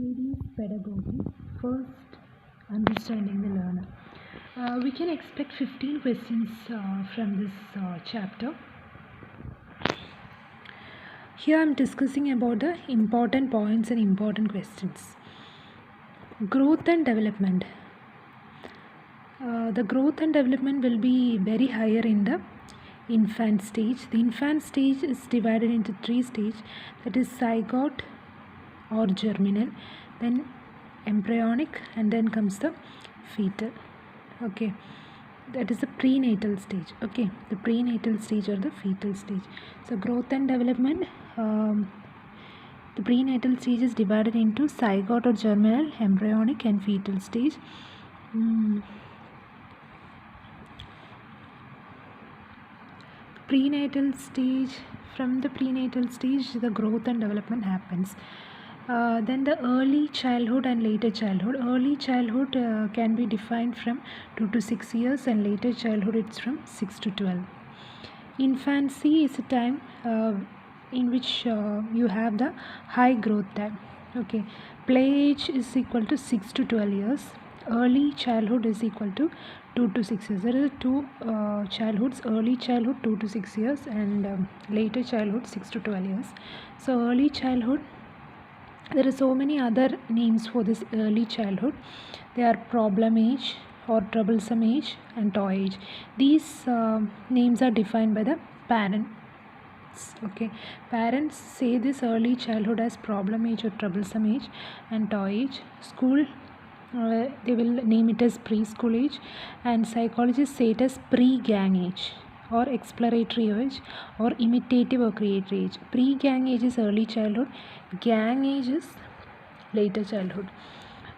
kVS Pedagogy, first understanding the learner. We can expect 15 questions from this chapter. Here I am discussing about the important points and important questions. Growth and development. The growth and development will be very higher in the infant stage. The infant stage is divided into 3 stages, that is zygote or germinal, then embryonic, and then comes the fetal. Okay, that is the prenatal stage. Okay, the prenatal stage or the fetal stage. So growth and development, the prenatal stage is divided into zygote or germinal, embryonic, and fetal stage. Prenatal stage, from the prenatal stage the growth and development happens. Then the early childhood and later childhood. Early childhood can be defined from 2 to 6 years, and later childhood it's from 6 to 12. Infancy is a time in which you have the high growth time. Okay, play age is equal to 6 to 12 years. Early childhood is equal to 2 to 6 years. There are two childhoods: early childhood 2 to 6 years, and later childhood 6 to 12 years. So early childhood, there are so many other names for this early childhood. They are problem age or troublesome age and toy age. These names are defined by the parents. Okay, parents say this early childhood as problem age or troublesome age and toy age. School, they will name it as preschool age, and psychologists say it as pre-gang age or exploratory age or imitative or creatory age. Pre-gang age is early childhood, gang age is later childhood.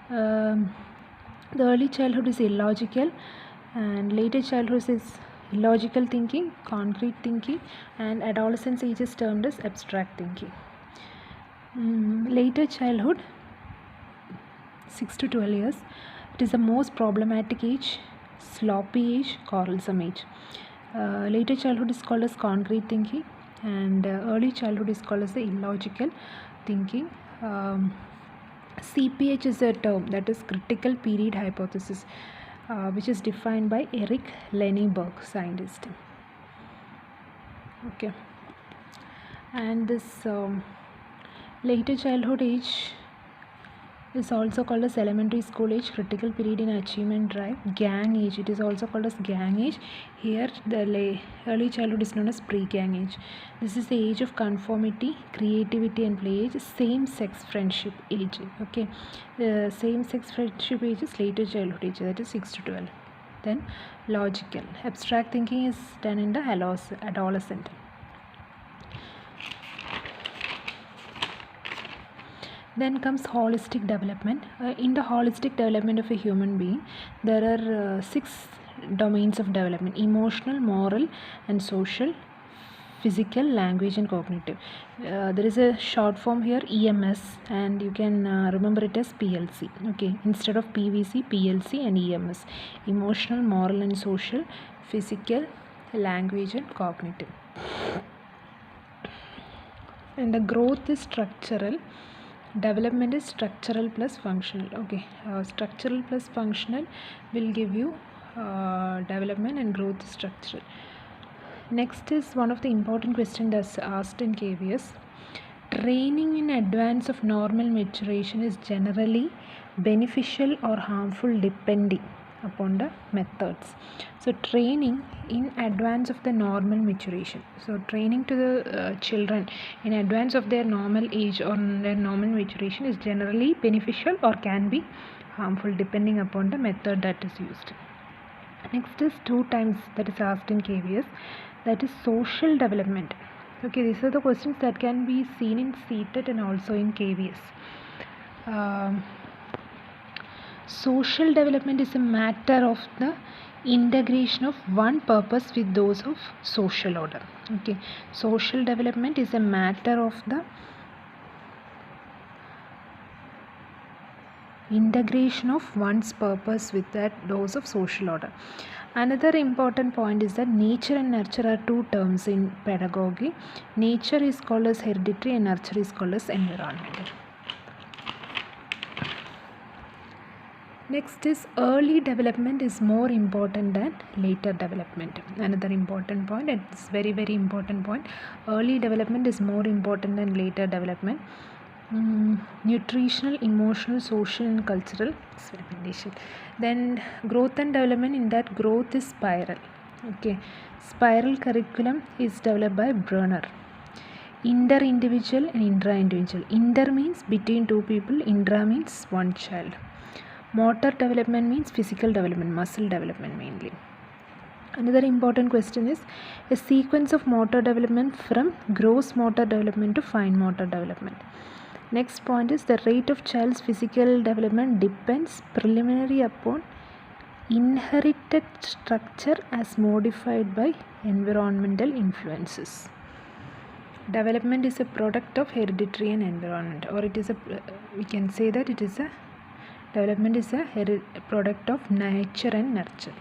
The early childhood is illogical, and later childhood is illogical thinking, concrete thinking, and adolescence age is termed as abstract thinking. Later childhood, 6 to 12 years, it is the most problematic age, sloppy age, quarrelsome age. Later childhood is called as concrete thinking, and early childhood is called as the illogical thinking. CPH is a term, that is critical period hypothesis, which is defined by Eric Lenneberg, scientist. Okay, and this later childhood age is also called as elementary school age, critical period in achievement drive. Gang age, it is also called as gang age. Here the early childhood is known as pre-gang age. This is the age of conformity, creativity, and play age. Same-sex friendship age. Okay, the same-sex friendship age is later childhood age, that is 6 to 12. Then logical, abstract thinking is done in the adolescent. Then comes holistic development. In the holistic development of a human being, there are 6 domains of development: emotional, moral, and social, physical, language, and cognitive. There is a short form here, EMS, and you can remember it as PLC. Okay, instead of PVC, PLC and EMS: emotional, moral, and social, physical, language, and cognitive. And the growth is structural, development is structural plus functional. Okay, structural plus functional will give you development, and growth is structural. Next is one of the important questions that's asked in kVS. Training in advance of normal maturation is generally beneficial or harmful depending upon the methods. So training in advance of the normal maturation, so training to the children in advance of their normal age or their normal maturation is generally beneficial or can be harmful depending upon the method that is used. Next is 2 times that is asked in kVS, that is social development. Okay, these are the questions that can be seen in CTET and also in kVS. Social development is a matter of the integration of one purpose with those of social order. Okay, social development is a matter of the integration of one's purpose with those of social order. Another important point is that nature and nurture are 2 terms in pedagogy. Nature is called as hereditary and nurture is called as environmental. Next is early development is more important than later development. Another important point, it's very important point. Early development is more important than later development. Nutritional, emotional, social and cultural experimentation. Then growth and development, in that growth is spiral. Okay, spiral curriculum is developed by Brunner. Inter-individual and intra-individual. Inter means between two people, intra means one child. Motor development means physical development, muscle development mainly. Another important question is a sequence of motor development from gross motor development to fine motor development. Next point is the rate of child's physical development depends preliminary upon inherited structure as modified by environmental influences. Development is a product of hereditary and environment, or it is we can say that it is a development is a product of nature and nurture.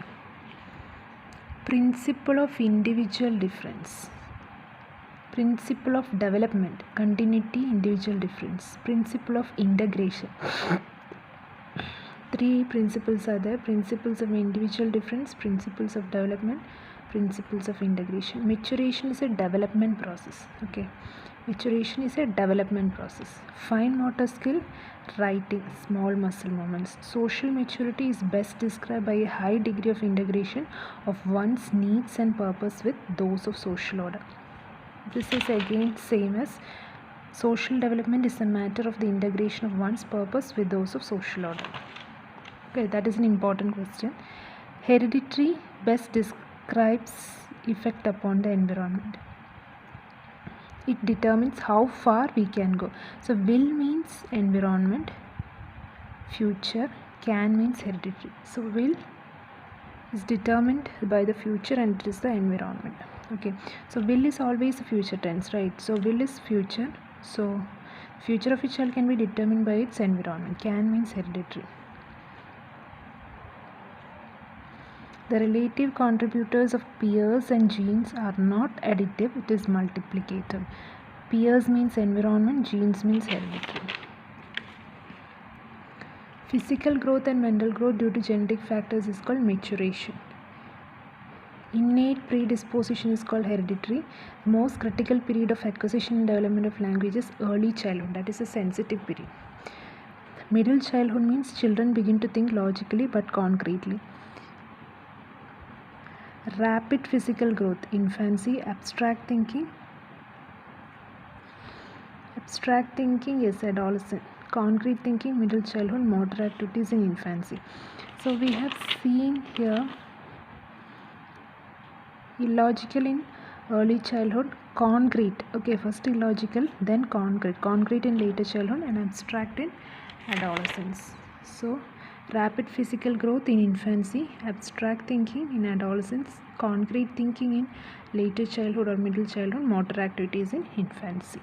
Principle of individual difference. Principle of development, continuity, individual difference. Principle of integration. Three principles are there: principles of individual difference, principles of development, principles of integration. Maturation is a development process. Okay, maturation is a development process. Fine motor skill, writing, small muscle movements. Social maturity is best described by a high degree of integration of one's needs and purpose with those of social order. This is again same as social development is a matter of the integration of one's purpose with those of social order. Okay, that is an important question. Hereditary best describes effect upon the environment. It determines how far we can go. So will means environment, future, can means hereditary. So will is determined by the future and it is the environment. Okay, so will is always a future tense, right? So will is future. So future of a child can be determined by its environment. Can means hereditary. The relative contributors of peers and genes are not additive, it is multiplicative. Peers means environment, genes means hereditary. Physical growth and mental growth due to genetic factors is called maturation. Innate predisposition is called hereditary. The most critical period of acquisition and development of language is early childhood, that is a sensitive period. Middle childhood means children begin to think logically but concretely. Rapid physical growth, infancy. Abstract thinking is adolescent. Concrete thinking, middle childhood. Motor activities in infancy. So we have seen here illogical in early childhood, concrete, okay, first illogical, then concrete in later childhood, and abstract in adolescence. So rapid physical growth in infancy, abstract thinking in adolescence, concrete thinking in later childhood or middle childhood, motor activities in infancy.